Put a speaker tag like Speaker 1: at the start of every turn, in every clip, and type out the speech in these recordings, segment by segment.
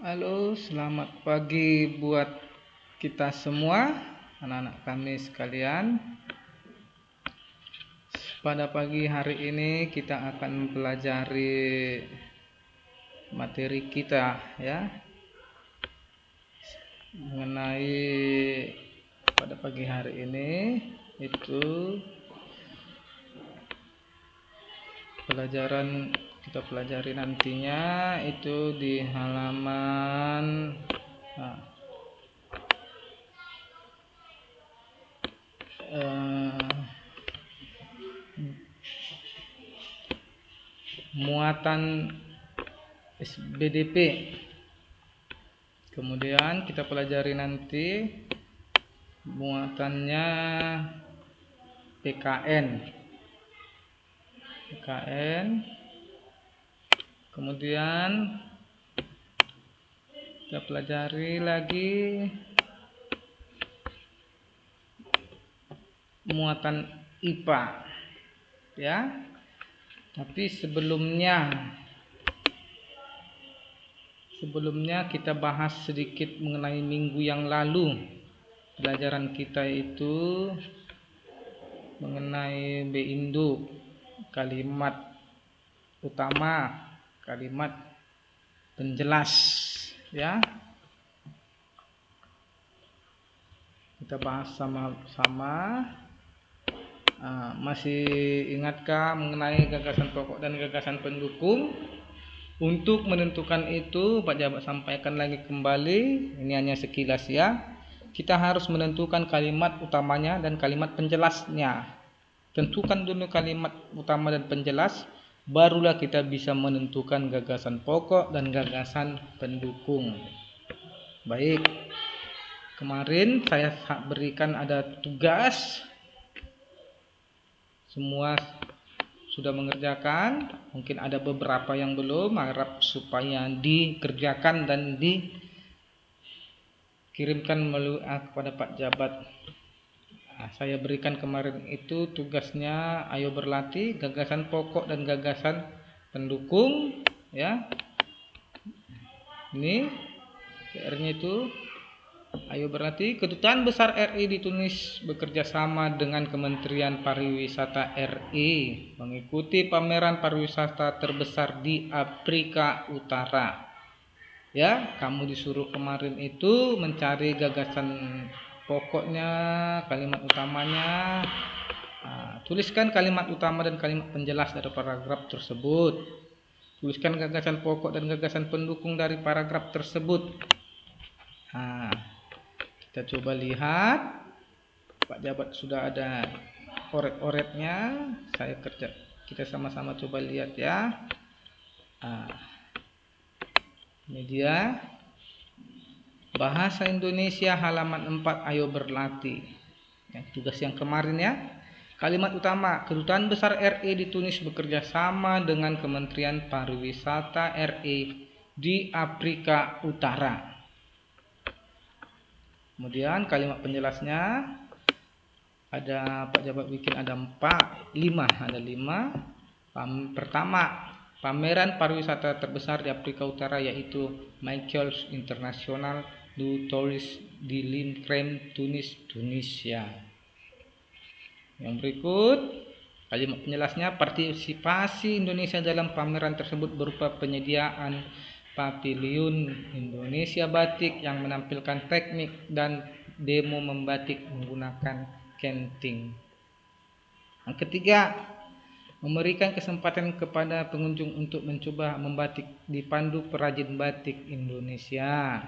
Speaker 1: Halo, selamat pagi buat kita semua, anak-anak kami sekalian. Pada pagi hari ini kita akan mempelajari materi kita ya, mengenai pada pagi hari ini itu pelajaran kita pelajari nantinya itu di halaman muatan SBDP. Kemudian kita pelajari nanti muatannya PKN. Kemudian kita pelajari lagi muatan IPA ya. Tapi sebelumnya kita bahas sedikit mengenai minggu yang lalu. Pelajaran kita itu mengenai B-Indo, kalimat utama, kalimat penjelas ya. Kita bahas sama-sama. Masih ingatkah mengenai gagasan pokok dan gagasan pendukung? Untuk menentukan itu Pak Jabat sampaikan lagi kembali, ini hanya sekilas ya. Kita harus menentukan kalimat utamanya dan kalimat penjelasnya. Tentukan dulu kalimat utama dan penjelas, barulah kita bisa menentukan gagasan pokok dan gagasan pendukung. Baik, kemarin saya berikan ada tugas, semua sudah mengerjakan, mungkin ada beberapa yang belum, harap supaya dikerjakan dan dikirimkan melalui kepada Pak Jabat. Saya berikan kemarin itu tugasnya, ayo berlatih gagasan pokok dan gagasan pendukung ya. Ini PR-nya itu, ayo berlatih. Kedutaan Besar RI di Tunis bekerja sama dengan Kementerian Pariwisata RI mengikuti pameran pariwisata terbesar di Afrika Utara. Ya, kamu disuruh kemarin itu mencari gagasan pokoknya, kalimat utamanya. Tuliskan kalimat utama dan kalimat penjelas dari paragraf tersebut. Tuliskan gagasan pokok dan gagasan pendukung dari paragraf tersebut. Kita coba lihat, Pak Jabat sudah ada oret-oretnya. Kita sama-sama coba lihat ya. Ini dia bahasa Indonesia halaman 4, ayo berlatih. Tugas yang kemarin ya. Kalimat utama, Kedutaan Besar RI di Tunis bekerja sama dengan Kementerian Pariwisata RI di Afrika Utara. Kemudian kalimat penjelasnya ada Pak Jabat bikin ada 5. Pertama, pameran pariwisata terbesar di Afrika Utara yaitu Michaels International du Tourisme di Lincrem, Tunis, Tunisia. Yang berikut, kalimat penjelasnya, partisipasi Indonesia dalam pameran tersebut berupa penyediaan pavilion Indonesia Batik yang menampilkan teknik dan demo membatik menggunakan kenting. Yang ketiga, memberikan kesempatan kepada pengunjung untuk mencoba membatik dipandu perajin batik Indonesia.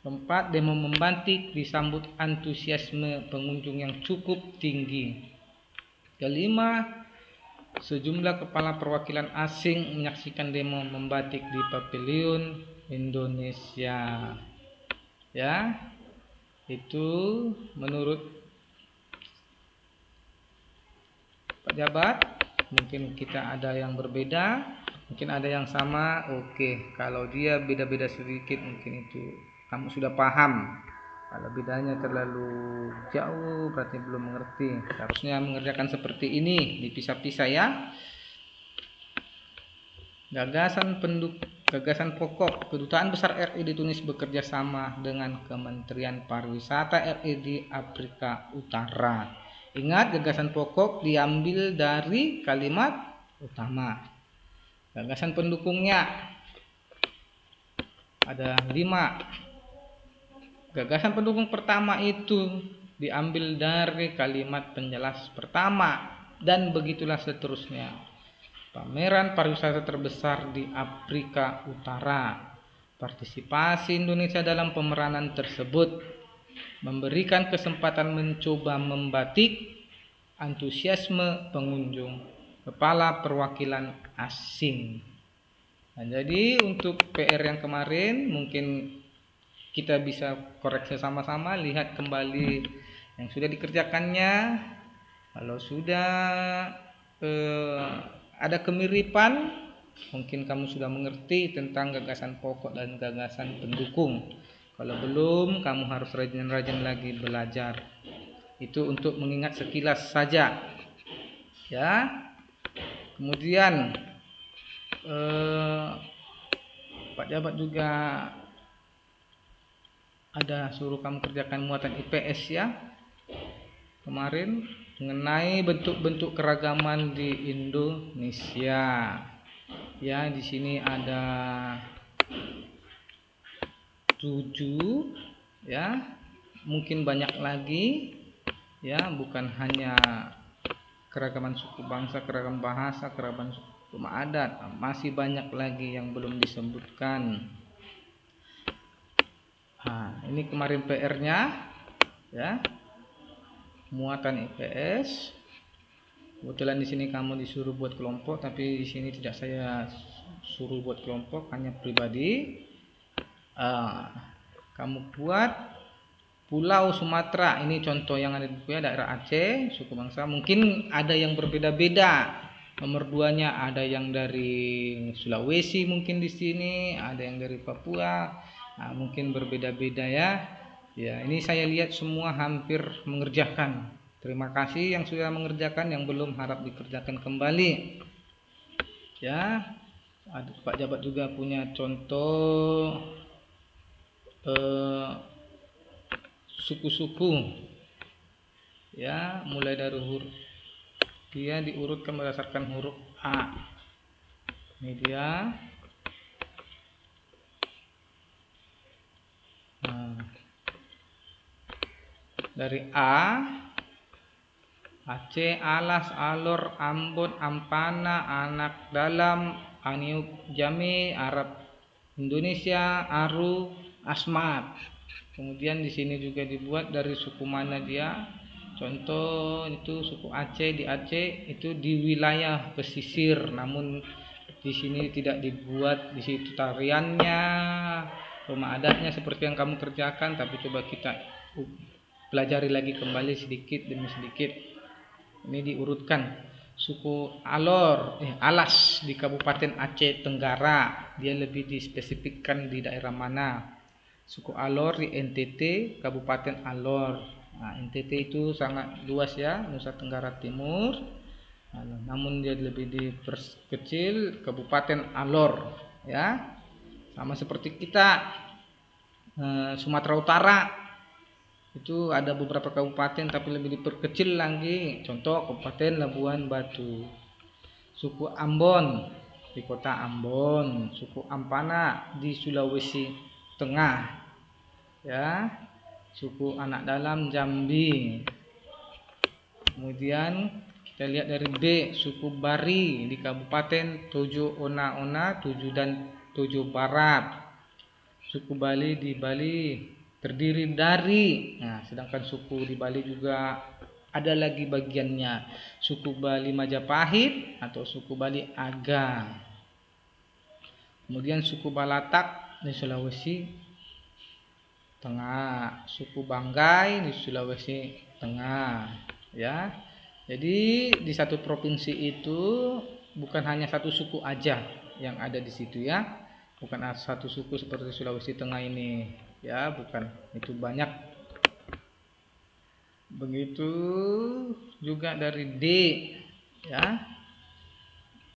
Speaker 1: Keempat, demo membatik disambut antusiasme pengunjung yang cukup tinggi. Kelima, sejumlah kepala perwakilan asing menyaksikan demo membatik di pavilion Indonesia. Ya, itu menurut Pak Jabat. Mungkin kita ada yang berbeda, mungkin ada yang sama. Oke, kalau dia beda-beda sedikit mungkin itu kamu sudah paham. Kalau bedanya terlalu jauh berarti belum mengerti. Harusnya mengerjakan seperti ini, dipisah-pisah ya. Gagasan Gagasan pokok Kedutaan Besar RI di Tunis bekerja sama dengan Kementerian Pariwisata RI di Afrika Utara. Ingat, gagasan pokok diambil dari kalimat utama. Gagasan pendukungnya ada 5. Gagasan pendukung pertama itu diambil dari kalimat penjelas pertama, dan begitulah seterusnya. Pameran pariwisata terbesar di Afrika Utara. Partisipasi Indonesia dalam pemeranan tersebut memberikan kesempatan mencoba membatik antusiasme pengunjung kepala perwakilan asing. Nah, jadi untuk PR yang kemarin mungkin kita bisa koreksi sama-sama, lihat kembali yang sudah dikerjakannya. Kalau sudah ada kemiripan, mungkin kamu sudah mengerti tentang gagasan pokok dan gagasan pendukung. Kalau belum, kamu harus rajin-rajin lagi belajar. Itu untuk mengingat sekilas saja, ya. Kemudian Pak Jabat juga ada suruh kamu kerjakan muatan IPS ya kemarin, mengenai bentuk-bentuk keragaman di Indonesia. Ya, di sini ada 7 ya. Mungkin banyak lagi ya, bukan hanya keragaman suku bangsa, keragaman bahasa, keragaman suku adat, masih banyak lagi yang belum disebutkan. Nah, ini kemarin PR-nya ya. Muatan IPS. Kebetulan di sini kamu disuruh buat kelompok, tapi di sini tidak saya suruh buat kelompok, hanya pribadi. Kamu buat Pulau Sumatera. Ini contoh yang ada di buku ya, daerah Aceh, suku bangsa. Mungkin ada yang berbeda-beda. Nomor 2-nya ada yang dari Sulawesi mungkin di sini, ada yang dari Papua. Nah, mungkin berbeda-beda ya. Ya, ini saya lihat semua hampir mengerjakan. Terima kasih yang sudah mengerjakan, yang belum harap dikerjakan kembali. Ya, Pak Jabat juga punya contoh suku-suku. Ya, mulai dari huruf dia diurutkan berdasarkan huruf A. Ini dia. Dari A, Aceh, Alas, Alor, Ambon, Ampana, Anak Dalam, Aniuk, Jami, Arab Indonesia, Aru, Asmat. Kemudian di sini juga dibuat dari suku mana dia. Contoh itu suku Aceh, di Aceh itu di wilayah pesisir, namun di sini tidak dibuat di situ tariannya, rumah adatnya seperti yang kamu kerjakan, tapi coba kita pelajari lagi kembali sedikit demi sedikit. Ini diurutkan. Suku Alas di Kabupaten Aceh Tenggara, dia lebih dispesifikkan di daerah mana. Suku Alor di NTT, Kabupaten Alor. Nah, NTT itu sangat luas ya, Nusa Tenggara Timur. Namun dia lebih diperkecil Kabupaten Alor ya. Sama seperti kita Sumatera Utara. Itu ada beberapa kabupaten tapi lebih diperkecil lagi. Contoh Kabupaten Labuan Batu. Suku Ambon di kota Ambon. Suku Ampana di Sulawesi Tengah. Ya. Suku Anak Dalam Jambi. Kemudian kita lihat dari B, suku Bari di Kabupaten Tojo Ona, Tojo dan Tojo Barat. Suku Bali di Bali terdiri dari, nah sedangkan suku di Bali juga ada lagi bagiannya, suku Bali Majapahit atau suku Bali Aga. Kemudian suku Balatak di Sulawesi Tengah, suku Banggai di Sulawesi Tengah ya. Jadi di satu provinsi itu bukan hanya satu suku aja yang ada di situ ya. Bukan satu suku seperti Sulawesi Tengah ini ya, bukan, itu banyak. Begitu juga dari D ya,